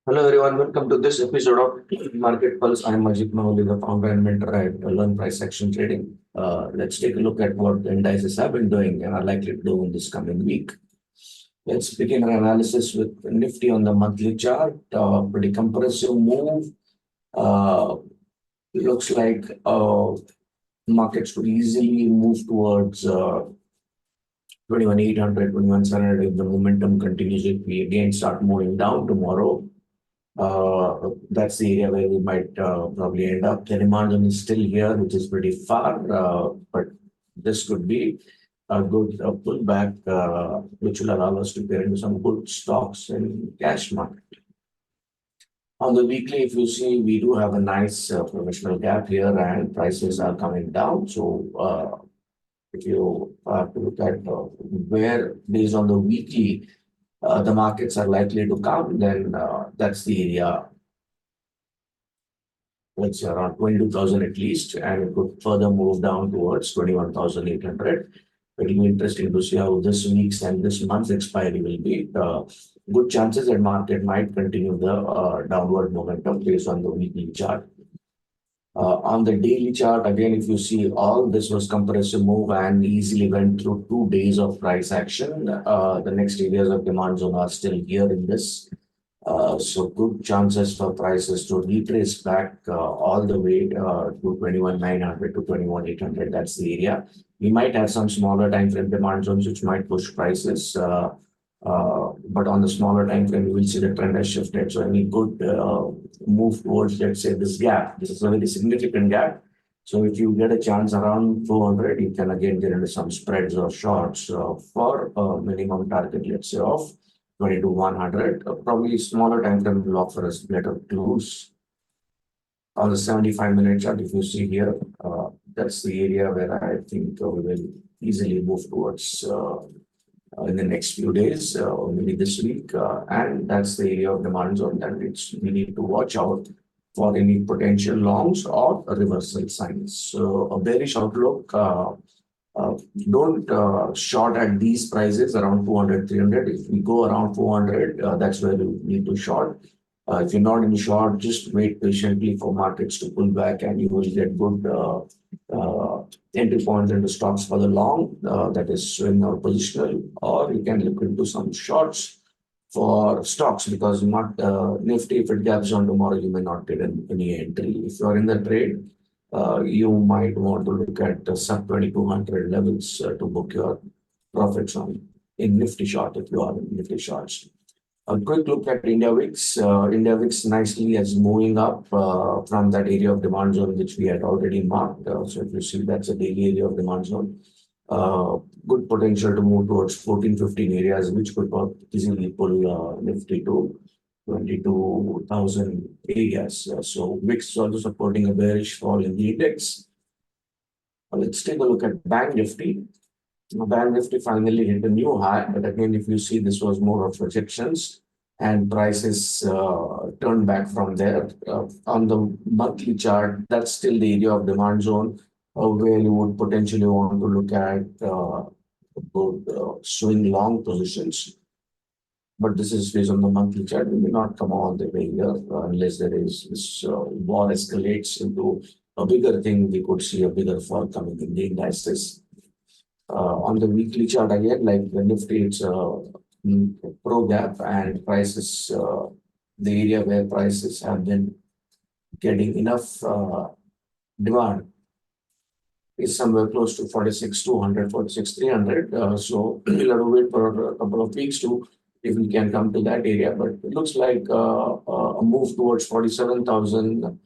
Hello everyone, welcome to this episode of Market Pulse. I'm Ajit Mahuli, the founder and mentor at Learn Price Action Trading. Let's take a look at what the indices have been doing and are likely to do in this coming week. Let's begin our analysis with Nifty on the monthly chart. Pretty compressive move. Uh, Looks like markets could easily move towards 21,800, 21,700 if the momentum continues. If we again start moving down tomorrow, that's the area where we might probably end up. The demand zone is still here, which is pretty far, but this could be a good pullback, which will allow us to get into some good stocks in cash market. On the weekly, if you see, we do have a nice professional gap here, and prices are coming down. So, if you have to look at where, based on the weekly, the markets are likely to come, then that's the area, let's say around 22,000 at least, and it could further move down towards 21,800. It will be interesting to see how this week's and this month's expiry will be. Good chances that market might continue the downward momentum based on the weekly chart. On the daily chart, again, if you see, all this was compressive move and easily went through 2 days of price action. The next areas of demand zone are still here in this. So good chances for prices to retrace back all the way to 21,900 to 21,800. That's the area. We might have some smaller time frame demand zones which might push prices. But on the smaller time frame, we will see the trend has shifted. So any good move towards, let's say, this gap. This is a very significant gap. So if you get a chance around 400, you can again get into some spreads or shorts for a minimum target, let's say, of 20 to 100. Probably smaller time frame will offer us better clues. On the 75-minute chart, if you see here, that's the area where I think we will easily move towards in the next few days, or maybe this week. And that's the area of demand zone that we need to watch out for any potential longs or reversal signs. So a bearish outlook. Don't short at these prices around 200, 300. If we go around 400, that's where you need to short. If you're not in short, just wait patiently for markets to pull back and you will get good entry points into stocks for the long, that is swing or positional, or you can look into some shorts for stocks because not Nifty, if it gaps on tomorrow, you may not get any entry. If you're in the trade, you might want to look at sub 2200 levels to book your profits on in Nifty short if you are in Nifty shorts. A quick look at India VIX. India VIX nicely is moving up from that area of demand zone which we had already marked. So if you see, that's a daily area of demand zone. Good potential to move towards 14, 15 areas, which could easily pull Nifty to 22,000 areas. So VIX is also supporting a bearish fall in the index. Let's take a look at Bank Nifty. Bank Nifty finally hit a new high, but again, if you see, this was more of projections and prices turned back from there. On the monthly chart, that's still the area of demand zone where you would potentially want to look at swing long positions. But this is based on the monthly chart. We may not come all the way here unless there is this war escalates into a bigger thing. We could see a bigger fall coming in the indices. On the weekly chart again, like the Nifty, it's pro gap and prices, the area where prices have been getting enough demand is somewhere close to 46,200, 46,300. So we'll have to wait for a couple of weeks to if we can come to that area. But it looks like a move towards 47,000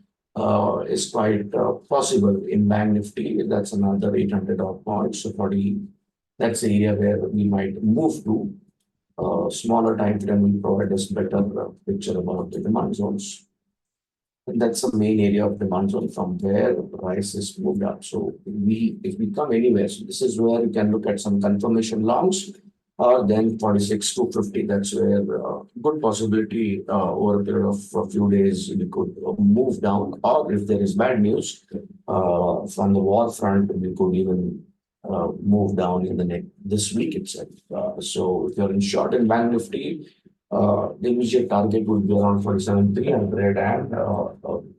is quite possible in Bank Nifty. That's another 800 odd points. So 40, that's the area where we might move to. Smaller time frame will provide us better picture about the demand zones. And that's the main area of demand zone from where prices moved up. So if we come anywhere, so this is where you can look at some confirmation longs, or then 46 to 50. That's where good possibility over a period of a few days we could move down, or if there is bad news from the war front, we could even move down in the next this week itself. So if you're in short in Bank Nifty, The immediate target would be around 47,300 and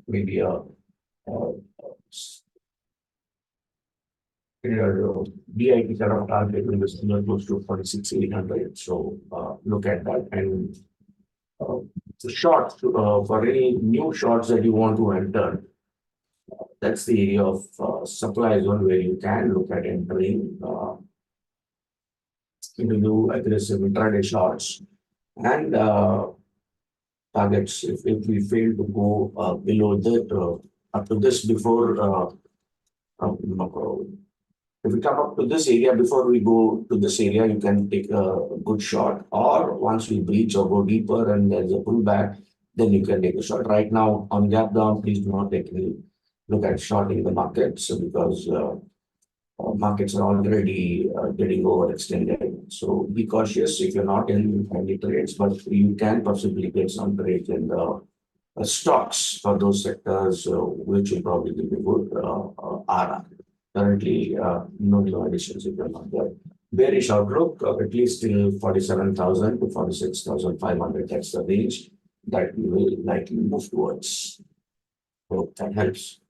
maybe a uh, BIT kind of target will be similar close to 46,800. So look at that. And the short for any new shorts that you want to enter, that's the area of supply zone where you can look at entering into new aggressive intraday shorts and targets. If we fail to go below that, up to this before, if we come up to this area before we go to this area, you can take a good shot. Or once we breach or go deeper and there's a pullback, then you can take a shot. Right now, on gap down, please do not take any look at shorting the markets because markets are already getting overextended. So be cautious if you're not in any trades, but you can possibly get some trades in the stocks for those sectors, which will probably give you good RR. Currently, no new additions if you're not there. Bearish outlook, at least till 47,000 to 46,500. That's the range that we will likely move towards. Hope that helps.